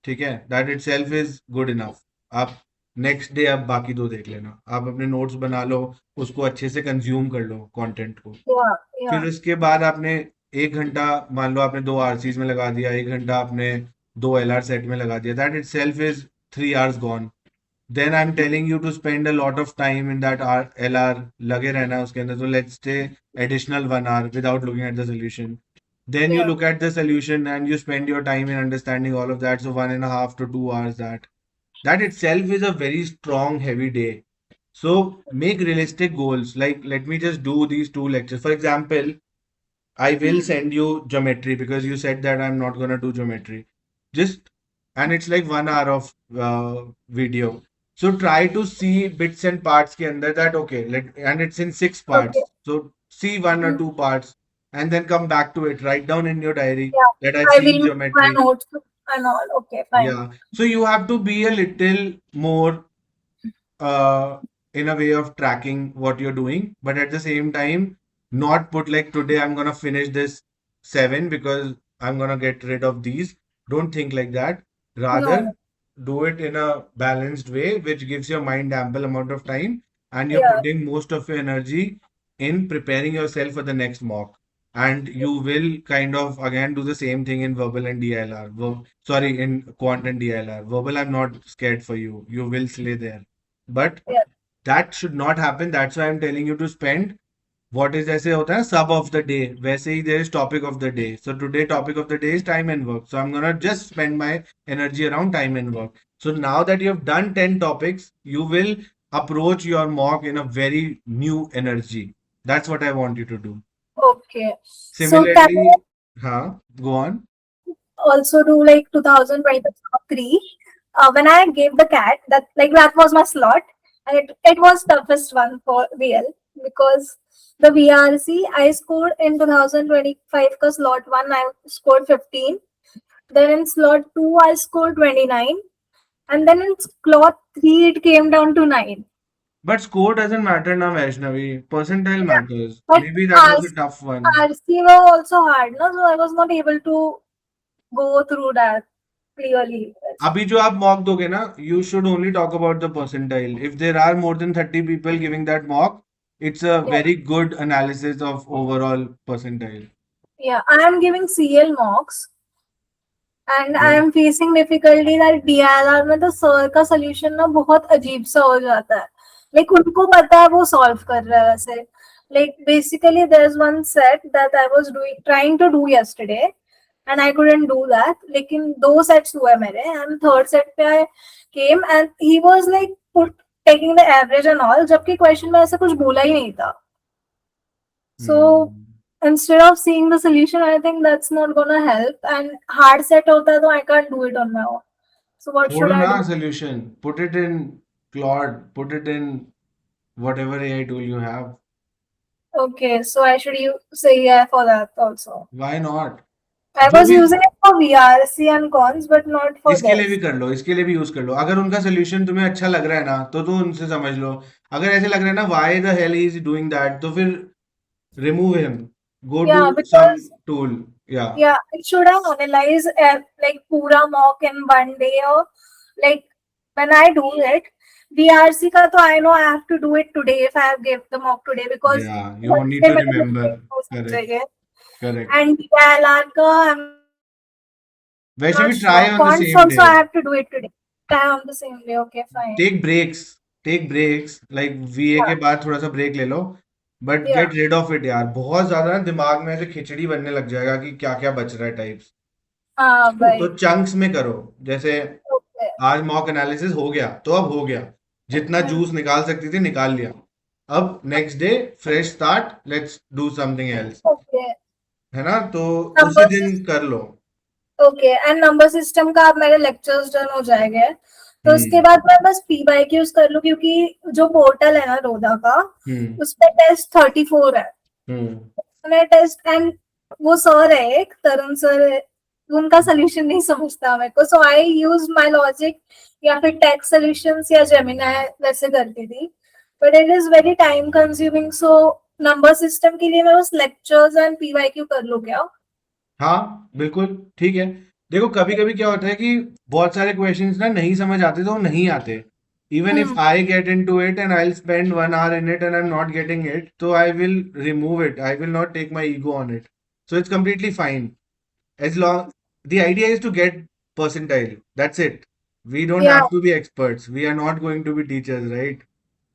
ठीक है, that itself is good enough. आप नेक्स्ट डे आप बाकी 2 देख लेना, आप अपने नोट्स बना लो, उसको अच्छे से कंज्यूम कर लो कंटेंट को। Yeah, फिर yeah. उसके बाद आपने 1 घंटा, मान लो आपने 2 आरसीज में लगा दिया, 1 घंटा आपने 2 एलआर सेट में लगा दिया, that itself is 3 hours gone. Then I am telling you to spend a lot of time in that R LR, लगे रहना है उसके अंदर, तो let's say additional 1 hour without looking at the solution. Then you Yeah. look at the solution and you spend your time in understanding all of that. So 1.5 to 2 hours that itself is a very strong, heavy day. So make realistic goals. Like let me just do these 2 lectures. For example, I will send you geometry because you said that I'm not gonna do geometry. Just and it's like 1 hour of video. So try to see bits and parts ke andar that okay, and it's in 6 parts. Okay. So see 1 or 2 parts and then come back to it. Write down in your diary Yeah. that I've I seen will make my geometry. notes and all. Okay, fine. Yeah. So you have to be a little more uh, in a way of tracking what you're doing, but at the same time, not put like today I'm gonna finish this seven because I'm gonna get rid of these. Don't think like that. No. Rather, do it in a balanced way, which gives your mind ample amount of time, and you're Yeah. putting most of your energy in preparing yourself for the next mock. And you will kind of again do the same thing in verbal and DLR. Sorry, in quant and DLR. Verbal, I'm not scared for you. You will slay there. But Yeah. that should not happen. That's why I'm telling you to spend what is जैसे होता है sub of the day वैसे ही there is topic of the day. So today topic of the day is time and work. So I'm gonna just spend my energy around time and work. So now that you have done 10 topics, you will approach your mock in a very new energy. That's what I want you to do. Okay. So can Similarly, go on. also do like 2020 top three. When I gave the cat, that was my slot, and it was toughest one for VL because the VRC I scored in 2025 because slot one I scored 15, then in slot two I scored 29, and then in slot three it came down to 9. But score doesn't matter now, Vaishnavi. Percentile Yeah, matters. but Maybe that was a RC, tough one. RC were also hard, no? So I was not able to go through that clearly. अभी जो आप mock दोगे ना, you should only talk about the percentile. If there are more than 30 people giving that mock, it's a Yeah. very good analysis of overall percentile. Yeah, I am giving CL mocks and I Yeah. am facing difficulty that DIR में तो sir का solution ना बहुत अजीब सा हो जाता है. Like उनको पता है वो solve कर रहा है वैसे. Like basically there's one set that I was trying to do yesterday and I couldn't do that. लेकिन दो sets हुए मेरे and third set पे I came and he was like taking the average and all जबकि question में ऐसा कुछ बोला ही नहीं था. So Hmm. instead of seeing the solution, I think that's not gonna help. And hard set hota तो I can't do it on my own. So what should छोड़ो I ना do? solution. Put it in Claude. Put it in whatever AI tool you have. Okay, so I should say yeah for that also. Why not? I जो was भी using it for VRC and cons, but not for इसके लिए भी this. कर लो, इसके लिए भी use कर लो। अगर उनका सोल्यूशन तुम्हें अच्छा लग रहा है ना, तो उनसे समझ लो। अगर ऐसे लग रहा है ना, why the hell is doing that, तो फिर remove him. Go to Yeah, some because tool. Yeah. yeah, it should have analyzed like pura mock in one day or like when I do it. VRC ka to I know I have to do it today if I have gave the mock today because Yeah. You need Wednesday to मेरे remember. mistake हो Correct. समझेंगे. Correct. And DILR ka I'm not sure. वैसे भी Quants try also I on the have to same do day. it today. Try on the same day. Okay, fine. Take breaks. Take breaks. Like VA Yeah, के बाद थोड़ा सा break ले लो. But yeah. get rid of it यार. बहुत ज्यादा ना दिमाग में ऐसे खिचड़ी बनने लग जाएगा कि क्या क्या बच रहा है टाइप्स. हाँ तो भाई. चंक्स में करो. जैसे Okay. आज मॉक एनालिसिस हो गया तो अब हो गया. जितना Hmm. जूस निकाल सकती थी निकाल लिया. अब next day fresh start, let's do something else. Okay. है ना, तो उसी Number दिन system. कर लो. ओके एंड नंबर सिस्टम का अब मेरे लेक्चर्स डन हो जाएंगे तो उसके हम्म. बाद मैं बस पी बाई क्यूज कर लूँ क्योंकि जो पोर्टल है ना रोदा का हम्म. उस पे टेस्ट 34 है. हम्म. मैंने टेस्ट एंड वो सर है एक तरुण सर है, उनका सोल्यूशन नहीं समझता मेरे को सो आई यूज माय लॉजिक या फिर टेक्स्ट सॉल्यूशंस या जेमिनाई वैसे करती थी but it is very time consuming so number system के लिए मैं बस लेक्चर्स एंड पीवाईक्यू कर लूँ क्या. हाँ, बिल्कुल ठीक है. देखो कभी कभी क्या होता है कि बहुत सारे क्वेश्चंस ना नहीं समझ आते तो वो नहीं आते. Even if hmm. I get in to it and I will spend 1 hour in it and I am not getting it, तो I will remove it. I will not take my ego on it. So it's completely fine. As long the idea is to get percentile. That's it. We don't Yeah. have to be experts. We are not going to be teachers, right?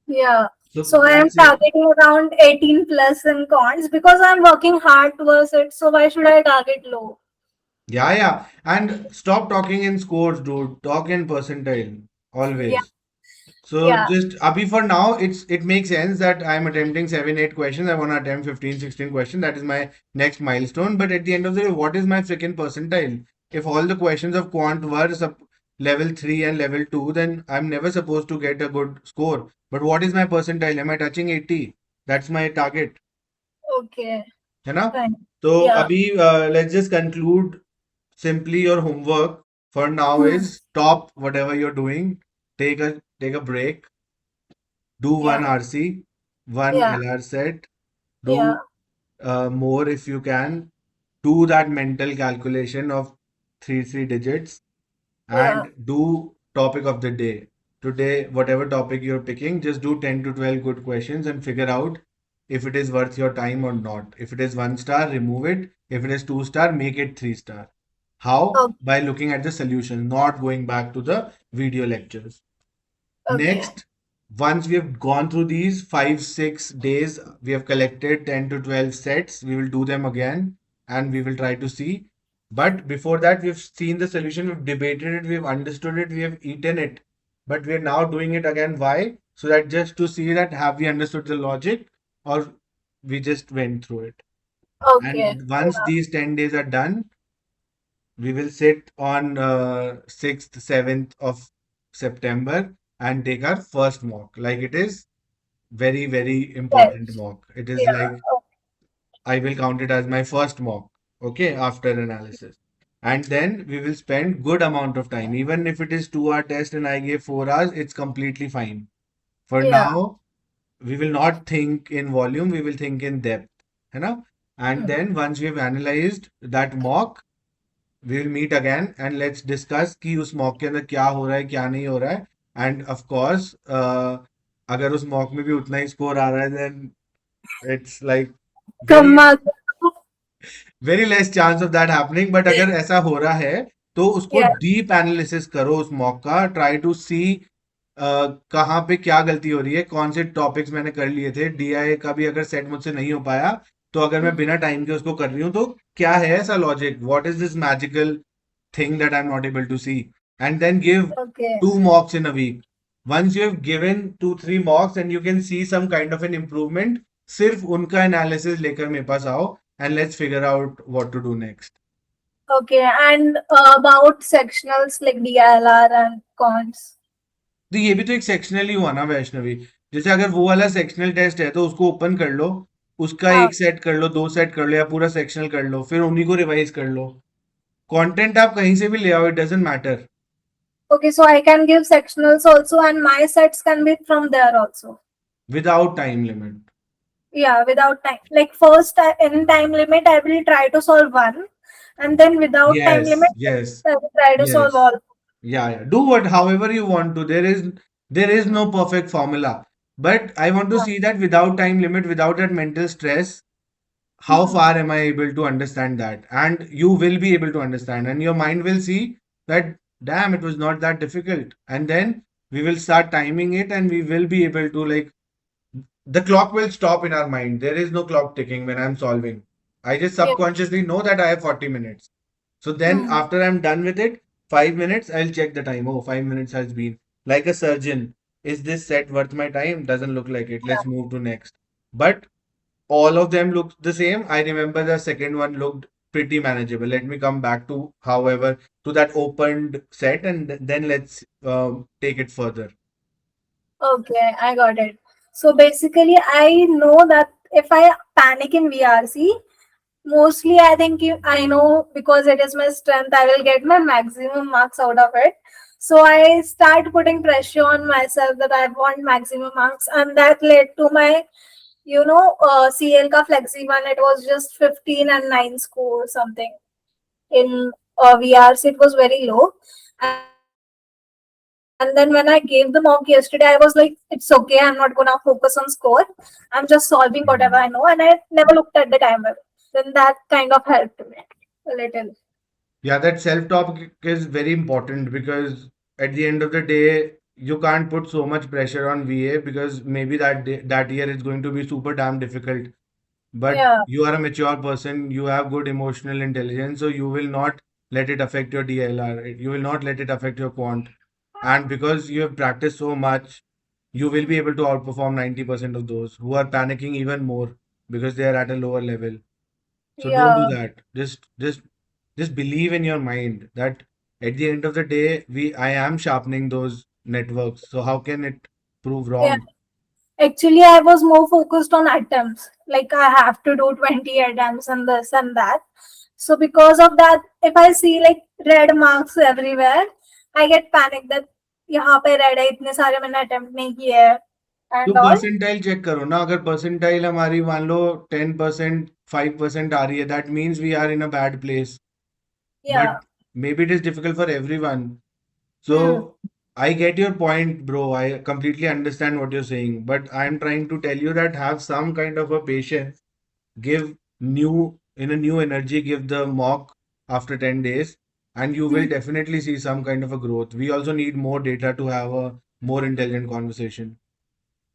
Yeah. So So I am that's it. targeting around 18 plus in cons because I'm working hard towards it. So why should I target low? Yeah, yeah. And stop talking in scores, dude. Talk in percentile. Yeah. Always. So Yeah. just Abhi, for now, it makes sense that I'm attempting 7, 8 questions. I want to attempt 15, 16 questions. That is my next milestone. But at the end of the day, what is my freaking percentile? If all the questions of quant were level 3 and level 2, then I'm never supposed to get a good score. But what is my percentile? Am I touching 80? That's my target. Okay. है ना? Fine. तो Yeah. अभी let's just conclude simply. Your homework for now Hmm. is stop whatever you're doing, take a break, do one Yeah. RC, one Yeah. LR set, Yeah. do more if you can, do that mental calculation of three digits, Yeah. and do topic of the day. Today, whatever topic you're picking, just do 10 to 12 good questions and figure out if it is worth your time or not. If it is 1 star, remove it. If it is 2 star, make it 3 star. How? Okay. By looking at the solution, not going back to the video lectures. Okay. Next, once we have gone through these 5, 6 days, we have collected 10 to 12 sets. We will do them again and we will try to see. But before that, we've seen the solution, we've debated it, we've understood it, we have eaten it. But we are now doing it again. Why? So that just to see that have we understood the logic or we just went through it. Okay. And once Yeah. these 10 days are done, we will sit on 6th, 7th of September and take our first mock. Like it is very, very important Yes. mock. It is Yeah. like I will count it as my first mock, okay, after analysis. And then we will spend good amount of time. Even if it is 2 hour test and I gave 4 hours, it's completely fine. For Yeah. now, we will not think in volume, we will think in depth. है ना? And Hmm. then once we have analyzed that mock, we will meet again and let's discuss कि उस mock के अंदर क्या हो रहा है क्या नहीं हो रहा है एंड ऑफ कोर्स अगर उस मॉक में भी उतना ही स्कोर आ रहा है then it's like very Come on. Very less chance of that happening but अगर ऐसा हो रहा है तो उसको Yeah. डीप एनालिसिस करो उस मॉक का ट्राई टू सी कहाँ पे क्या गलती हो रही है कौन से टॉपिक्स मैंने कर लिए थे डीआई का भी अगर सेट मुझसे नहीं हो पाया तो अगर मैं बिना टाइम के उसको कर रही हूँ तो क्या है ऐसा logic what is this magical thing that I'm not able to see, and then give Okay. 2 mocks in a week. Once you have given 2, 3 mocks and you can see some kind of an improvement, सिर्फ उनका analysis लेकर मेरे पास आओ and let's figure out what to do next. Okay. And about sectionals like DLR and cons. तो ये भी तो एक सेक्शनल ही हुआ ना वैष्णवी जैसे अगर वो वाला सेक्शनल टेस्ट है तो उसको ओपन कर लो उसका हाँ. एक सेट कर लो 2 सेट कर लो या पूरा सेक्शनल कर लो फिर उन्हीं को रिवाइज कर लो कंटेंट आप कहीं से भी ले आओ it doesn't matter Okay, so I can give sectionals also, and my sets can be from there also. Without time limit Yeah, without time. Like first, in time limit, I will try to solve one, and then without time limit, yes yes I will try to solve yes all. Yeah, yeah. Do what however you want to. There is no perfect formula. But I want to Yeah. see that without time limit, without that mental stress, how Hmm. far am I able to understand that? And you will be able to understand, and your mind will see that, damn, it was not that difficult. And then we will start timing it, and we will be able to like the clock will stop in our mind. There is no clock ticking when I'm solving. I just Yeah. subconsciously know that I have 40 minutes. So then Hmm. after I'm done with it, 5 minutes, I'll check the time. Oh, 5 minutes has been. Like a surgeon. Is this set worth my time? Doesn't look like it. Let's move to next. But all of them look the same. I remember the second one looked pretty manageable. Let me come back to, however, to that opened set and then let's take it further. Okay, I got it. So basically, I know that if I panic in VRC, mostly I think I know because it is my strength, I will get my maximum marks out of it. So I start putting pressure on myself that I want maximum marks, and that led to my CL ka flexi one. It was just 15 and 9 score something in VRC. It was very low. And then when I gave the mock yesterday, I was like, it's okay. I'm not gonna focus on score. I'm just solving whatever I know, and I never looked at the timer. Then that kind of helped me a little. Yeah, that self-talk is very important because at the end of the day, you can't put so much pressure on VA because maybe that year is going to be super damn difficult. But Yeah, you are a mature person, you have good emotional intelligence, so you will not let it affect your DLR. You will not let it affect your quant. And because you have practiced so much, you will be able to outperform 90% of those who are panicking even more because they are at a lower level. So don't do yeah, that. Just believe in your mind that at the end of the day, I am sharpening those networks. So how can it prove yeah. wrong? Actually, I was more focused on attempts. Like I have to do 20 attempts and this and that. So because of that, if I see like red marks everywhere, I get panicked that यहाँ पे red है इतने सारे मैंने attempt नहीं किए हैं. तो and all. परसेंटाइल चेक करो ना, अगर परसेंटाइल हमारी मान लो 10%, 5% आ रही है, that means we are in a bad place. Yeah. But maybe it is difficult for everyone. Hmm. So I get your point, bro. I completely understand what you're saying, but I'm trying to tell you that have some kind of a patience. Give in a new energy, give the mock after 10 days, and you will Hmm. definitely see some kind of a growth. We also need more data to have a more intelligent conversation.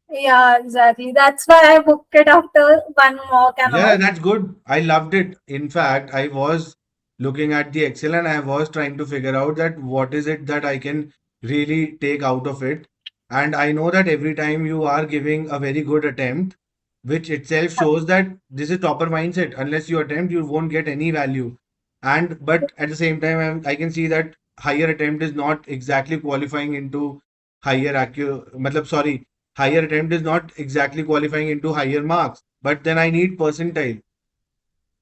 Yeah, exactly. That's why I booked it after one mock and Yeah, all. that's good. I loved it. In fact, I was looking at the Excel and I was trying to figure out that what is it that I can really take out of it. And I know that every time you are giving a very good attempt, which itself shows that this is topper mindset. Unless you attempt, you won't get any value. And but at the same time, I can see that higher attempt is not exactly qualifying into higher matlab, sorry, higher attempt is not exactly qualifying into higher marks, but then I need percentile.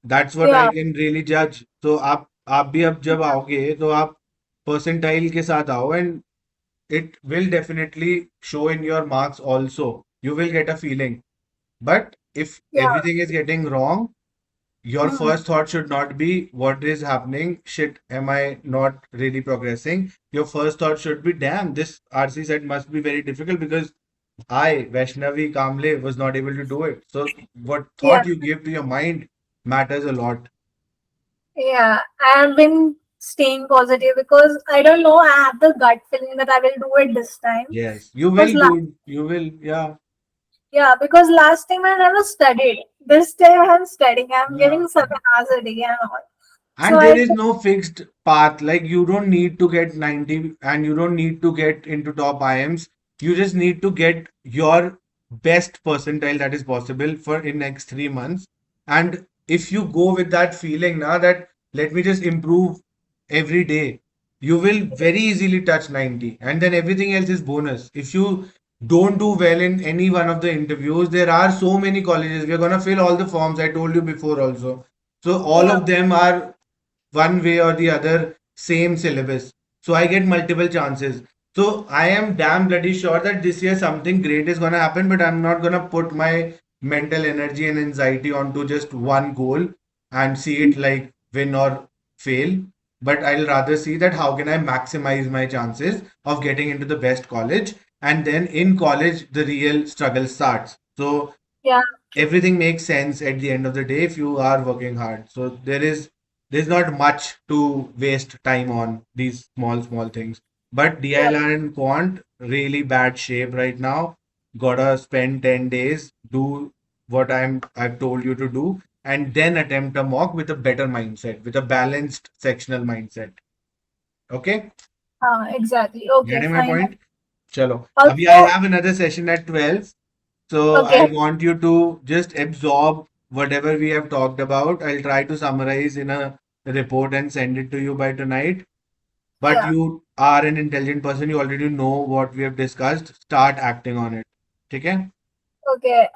That's what I Yeah. can really judge. So आप भी अब जब आओगे तो आप percentile के साथ आओ, and it will definitely show in your marks also. You will get a feeling. But if Yeah. everything is getting wrong, your Hmm. first thought should not be what is happening. Shit, am I not really progressing? Your first thought should be, damn, this RC set must be very difficult because I, Vaishnavi Kamble, was not able to do it. So, what Yeah. thought you give to your mind matters a lot. Yeah. I have been staying positive because I don't know. I have the gut feeling that I will do it this time. Yes, you Because will, dude. You will, yeah. yeah, because last time I never studied. This time I'm studying. I'm Yeah. giving 7 hours a day and all. So And I there is think, no fixed path. Like you don't need to get 90 and you don't need to get into top IMs. You just need to get your best percentile that is possible for in next 3 months. And if you go with that feeling now that let me just improve every day, you will very easily touch 90. And then everything else is bonus. If you don't do well in any one of the interviews, there are so many colleges. We're gonna fill all the forms. I told you before also. So all yeah, of them are one way or the other same syllabus, so I get multiple chances. So I am damn bloody sure that this year something great is going to happen, but I'm not going to put my mental energy and anxiety onto just one goal and see it like win or fail, but I'll rather see that how can I maximize my chances of getting into the best college, and then in college the real struggle starts. So yeah, everything makes sense at the end of the day if you are working hard. So there's not much to waste time on these small things. But yeah, DILR and quant really bad shape right now. Gotta spend 10 days, do what I've told you to do, and then attempt a mock with a better mindset, with a balanced sectional mindset. Okay? exactly. Okay, Getting my fine. point? Chalo. Abhi I Also, have another session at 12. So I okay, want you to just absorb whatever we have talked about. I'll try to summarize in a report and send it to you by tonight. But yeah. you are an intelligent person. You already know what we have discussed. Start acting on it. Okay? Okay,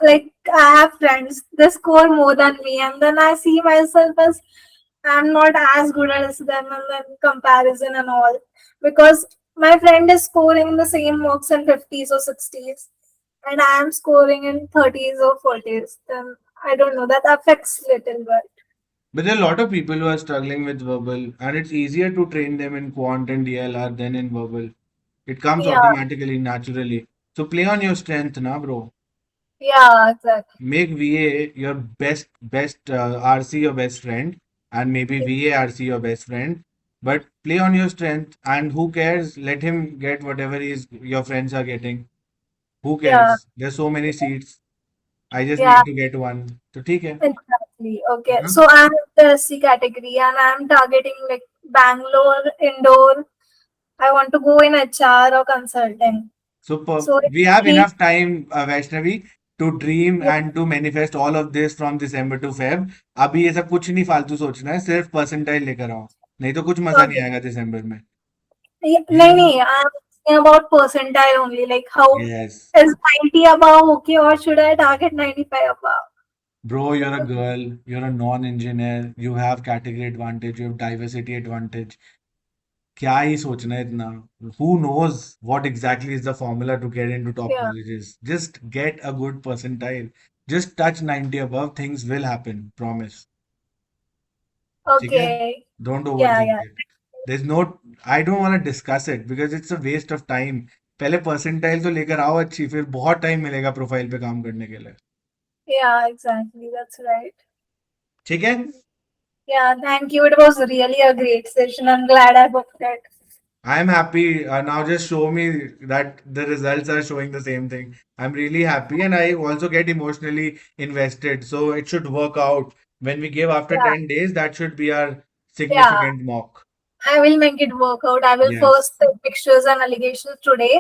like I have friends, they score more than me, and then I see myself as I'm not as good as them, and then comparison and all. Because my friend is scoring in the same marks in 50s or 60s, and I am scoring in 30s or 40s. Then I don't know, that affects little bit. But there are a lot of people who are struggling with verbal, and it's easier to train them in quant and DLR than in verbal. It comes Yeah, automatically, naturally. So play on your strength, na, bro. yeah, exactly. Make VA your best RC your best friend, and maybe VA RC your best friend. But play on your strength, and who cares? Let him get whatever your friends are getting. Who Yeah, cares? There's so many seats. I just yeah, need to get one. So ठीक है. exactly. Okay, हाँ? so I'm the SC category, and I'm targeting like Bangalore, Indore. I want to go in HR or consulting. So So we have he, enough time, Vaishnavi, to dream yeah, and to manifest all of this from December to Feb. अभी ये सब कुछ नहीं फालतू सोचना है, सिर्फ percentile लेकर आओ. नहीं तो कुछ मजा नहीं okay. आएगा दिसंबर में. No, no, I'm asking about percentile only. Like, how Yes. is 90 above okay, or should I target 95 above? Bro, you're a girl, you're a non-engineer, you have category advantage, you have diversity advantage. क्या ही सोचना है इतना. Who knows what exactly is the formula to get into top Yeah. colleges? Just get a good percentile. Just touch 90 above, things will happen. Promise. ठीक है? Okay. Don't Yeah, overthink yeah. it. There's no, I don't want to discuss it because it's a waste of time. पहले percentile तो लेकर आओ अच्छी, फिर बहुत time मिलेगा प्रोफाइल पे काम करने के लिए. Yeah, exactly. That's right. ठीक है? Yeah, thank you. It was really a great session. I'm glad I booked it. I'm happy. Now just show me that the results are showing the same thing. I'm really happy and I also get emotionally invested. So it should work out. When we give after Yeah, 10 days, that should be our yeah. significant mock. I will make it work out. I will Yes. first take pictures and allegations today,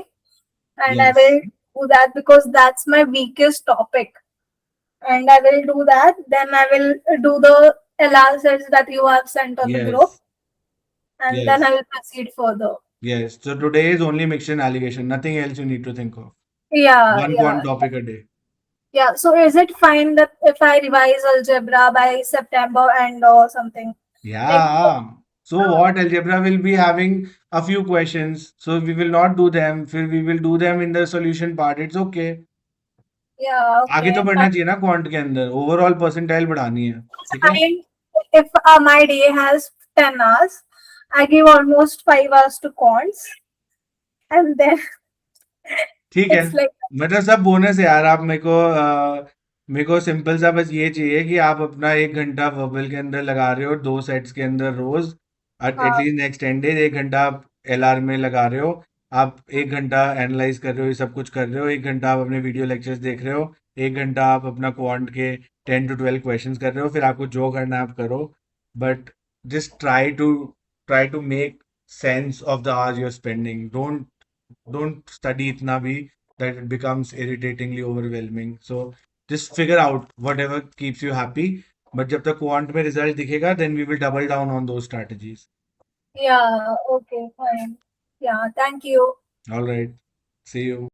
and I Yes. will do that because that's my weakest topic. And I will do that. Then I will do the LR sets that you have sent on the group, Yes. and then I Yes. will proceed further. Yes. So today is only mixture allegation. Nothing else you need to think of. Yeah, One yeah, quant topic a day. yeah. So is it fine that if I revise algebra by September and or something? Like, Yeah. So what algebra will be having a few questions. So we will not do them. फिर we will do them in the solution part. It's okay. yeah, आगे तो okay, fine. बढ़ना चाहिए ना quant के अंदर. Overall percentile बढ़ानी है. ठीक है? And if my day has 10 hours, I give almost 5 hours to cons, and then ठीक है. it's like, मतलब सब बोनस है यार. आप मेरे को सिंपल सा बस ये चाहिए कि आप अपना 1 घंटा वर्बल के अंदर लगा रहे हो, 2 सेट्स के अंदर रोज. uh, एटलीस्ट नेक्स्ट 10 डेज 1 घंटा आप एलआर में लगा रहे हो. आप 1 घंटा एनालाइज कर रहे हो, ये सब कुछ कर रहे हो. 1 घंटा आप अपने वीडियो लेक्चर्स देख रहे हो. 1 घंटा आप अपना क्वांट के 10 to 12 क्वेश्चंस कर रहे हो. फिर आपको जो करना है आप करो. But just try to make sense of the hours you're spending. Don't study itna bhi that it becomes irritatingly overwhelming. So just figure out whatever keeps you happy. But जब तक quant में result दिखेगा, then we will double down on those strategies. yeah, okay, fine. Yeah, thank you. All right. See you.